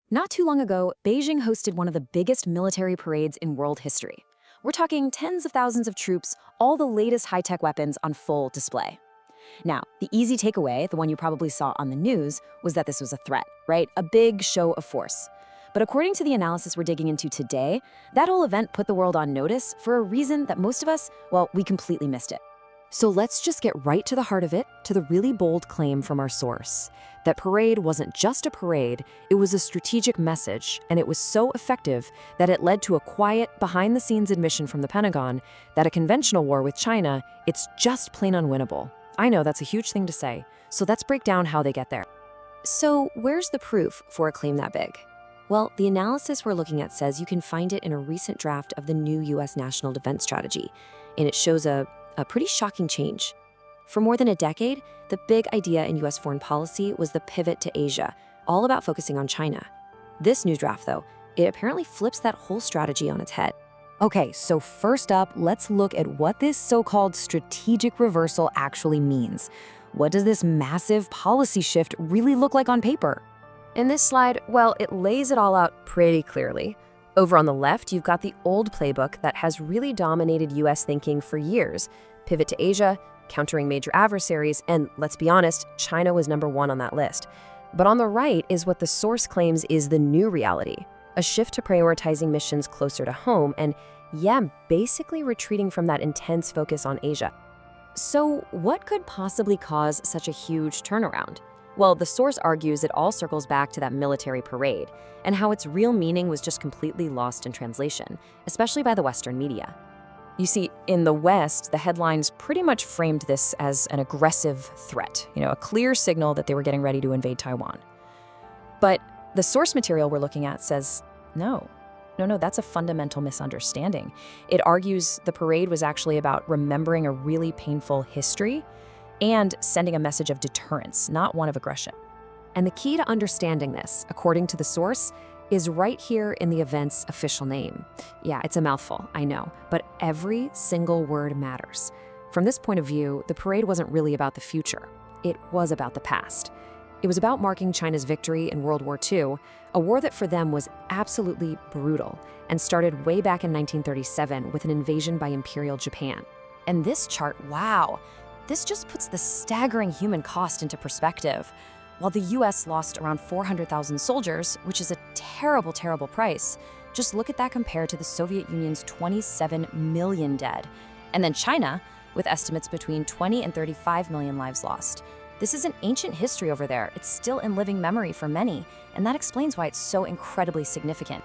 Not too long ago, Beijing hosted one of the biggest military parades in world history. We're talking tens of thousands of troops, all the latest high-tech weapons on full display. Now, the easy takeaway, the one you probably saw on the news, was that this was a threat, right? A big show of force. But according to the analysis we're digging into today, that whole event put the world on notice for a reason that most of us, well, we completely missed it. So let's just get right to the heart of it, to the really bold claim from our source. That parade wasn't just a parade, it was a strategic message, and it was so effective that it led to a quiet, behind-the-scenes admission from the Pentagon that a conventional war with China, it's just plain unwinnable. I know that's a huge thing to say, so let's break down how they get there. So where's the proof for a claim that big? Well, the analysis we're looking at says you can find it in a recent draft of the new U.S. National Defense Strategy, and it shows a pretty shocking change. For more than a decade, the big idea in U.S. foreign policy was the pivot to Asia, all about focusing on China. This new draft, though, it apparently flips that whole strategy on its head. Okay, so first up, let's look at what this so-called strategic reversal actually means. What does this massive policy shift really look like on paper? In this slide, well, it lays it all out pretty clearly. Over on the left, you've got the old playbook that has really dominated U.S. thinking for years. Pivot to Asia, countering major adversaries, and let's be honest, China was number one on that list. But on the right is what the source claims is the new reality, a shift to prioritizing missions closer to home and, yeah, basically retreating from that intense focus on Asia. So what could possibly cause such a huge turnaround? Well, the source argues it all circles back to that military parade and how its real meaning was just completely lost in translation, especially by the Western media. You see, in the West, the headlines pretty much framed this as an aggressive threat, a clear signal that they were getting ready to invade Taiwan. But the source material we're looking at says, no, that's a fundamental misunderstanding. It argues the parade was actually about remembering a really painful history and sending a message of deterrence, not one of aggression. And the key to understanding this, according to the source, is right here in the event's official name. Yeah, it's a mouthful, I know, but every single word matters. From this point of view, the parade wasn't really about the future. It was about the past. It was about marking China's victory in World War II, a war that for them was absolutely brutal and started way back in 1937 with an invasion by Imperial Japan. And this chart, wow, this just puts the staggering human cost into perspective. While the US lost around 400,000 soldiers, which is a terrible, terrible price, just look at that compared to the Soviet Union's 27 million dead. And then China, with estimates between 20 and 35 million lives lost. This is an ancient history over there. It's still in living memory for many, and that explains why it's so incredibly significant.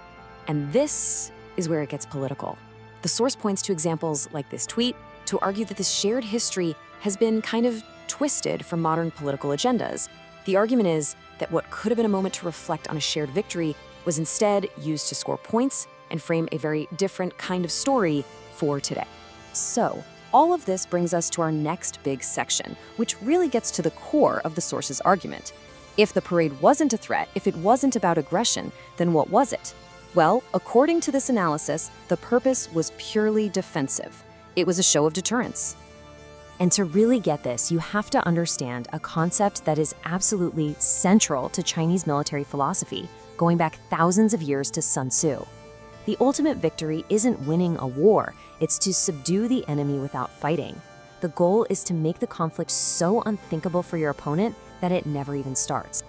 And this is where it gets political. The source points to examples like this tweet to argue that this shared history has been kind of twisted for modern political agendas. The argument is that what could have been a moment to reflect on a shared victory was instead used to score points and frame a very different kind of story for today. So, all of this brings us to our next big section, which really gets to the core of the source's argument. If the parade wasn't a threat, if it wasn't about aggression, then what was it? Well, according to this analysis, the purpose was purely defensive. It was a show of deterrence. And to really get this, you have to understand a concept that is absolutely central to Chinese military philosophy, going back thousands of years to Sun Tzu. The ultimate victory isn't winning a war, it's to subdue the enemy without fighting. The goal is to make the conflict so unthinkable for your opponent that it never even starts.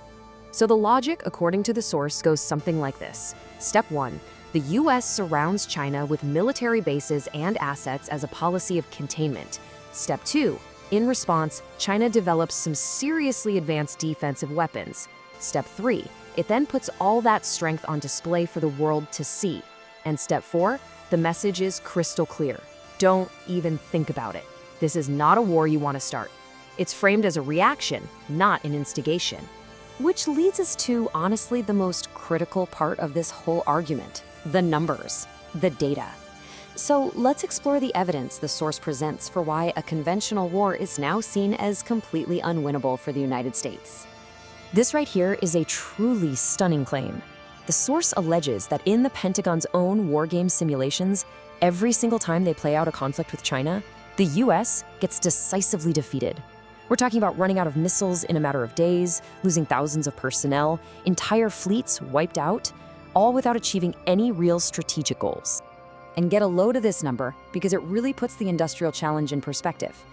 So the logic, according to the source, goes something like this. Step 1. The US surrounds China with military bases and assets as a policy of containment. Step 2. In response, China develops some seriously advanced defensive weapons. Step 3. It then puts all that strength on display for the world to see. And Step 4. The message is crystal clear. Don't even think about it. This is not a war you want to start. It's framed as a reaction, not an instigation. Which leads us to, honestly, the most critical part of this whole argument: the numbers, the data. So let's explore the evidence the source presents for why a conventional war is now seen as completely unwinnable for the United States. This right here is a truly stunning claim. The source alleges that in the Pentagon's own war game simulations, every single time they play out a conflict with China, the US gets decisively defeated. We're talking about running out of missiles in a matter of days, losing thousands of personnel, entire fleets wiped out, all without achieving any real strategic goals. And get a load of this number because it really puts the industrial challenge in perspective.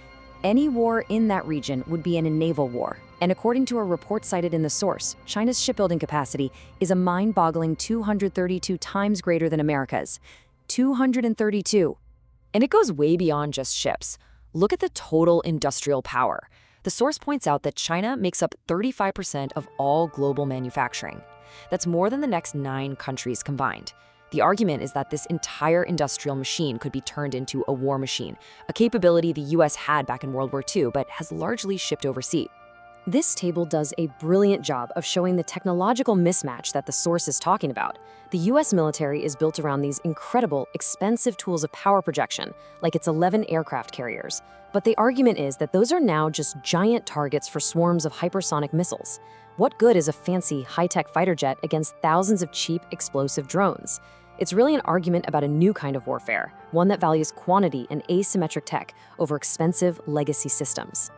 Any war in that region would be an naval war. And according to a report cited in the source, China's shipbuilding capacity is a mind-boggling 232 times greater than America's. 232. And it goes way beyond just ships. Look at the total industrial power. The source points out that China makes up 35% of all global manufacturing. That's more than the next 9 countries combined. The argument is that this entire industrial machine could be turned into a war machine, a capability the US had back in World War II but has largely shipped overseas. This table does a brilliant job of showing the technological mismatch that the source is talking about. The US military is built around these incredible, expensive tools of power projection, like its 11 aircraft carriers. But the argument is that those are now just giant targets for swarms of hypersonic missiles. What good is a fancy, high-tech fighter jet against thousands of cheap, explosive drones? It's really an argument about a new kind of warfare, one that values quantity and asymmetric tech over expensive legacy systems.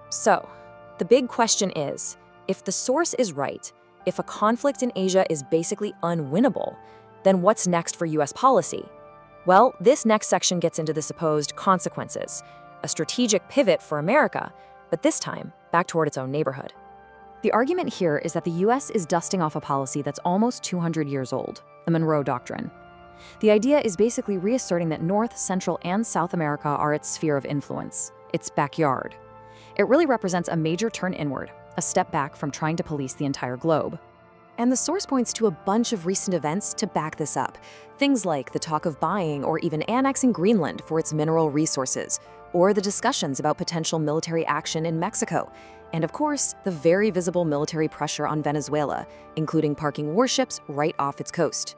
So, the big question is, if the source is right, if a conflict in Asia is basically unwinnable, then what's next for US policy? Well, this next section gets into the supposed consequences, a strategic pivot for America, but this time back toward its own neighborhood. The argument here is that the US is dusting off a policy that's almost 200 years old, the Monroe Doctrine. The idea is basically reasserting that North, Central, and South America are its sphere of influence, its backyard. It really represents a major turn inward, a step back from trying to police the entire globe. And the source points to a bunch of recent events to back this up. Things like the talk of buying or even annexing Greenland for its mineral resources, or the discussions about potential military action in Mexico, and of course, the very visible military pressure on Venezuela, including parking warships right off its coast.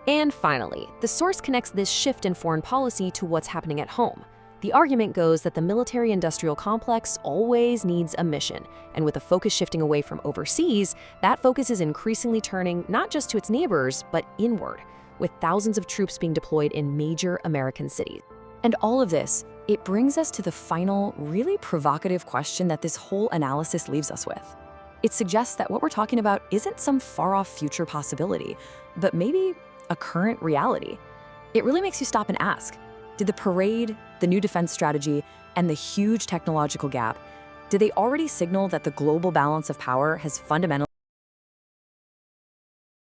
And finally, the source connects this shift in foreign policy to what's happening at home. The argument goes that the military-industrial complex always needs a mission, and with the focus shifting away from overseas, that focus is increasingly turning not just to its neighbors, but inward, with thousands of troops being deployed in major American cities. And all of this, it brings us to the final, really provocative question that this whole analysis leaves us with. It suggests that what we're talking about isn't some far-off future possibility, but maybe a current reality. It really makes you stop and ask, did the parade, the new defense strategy, and the huge technological gap, did they already signal that the global balance of power has fundamentally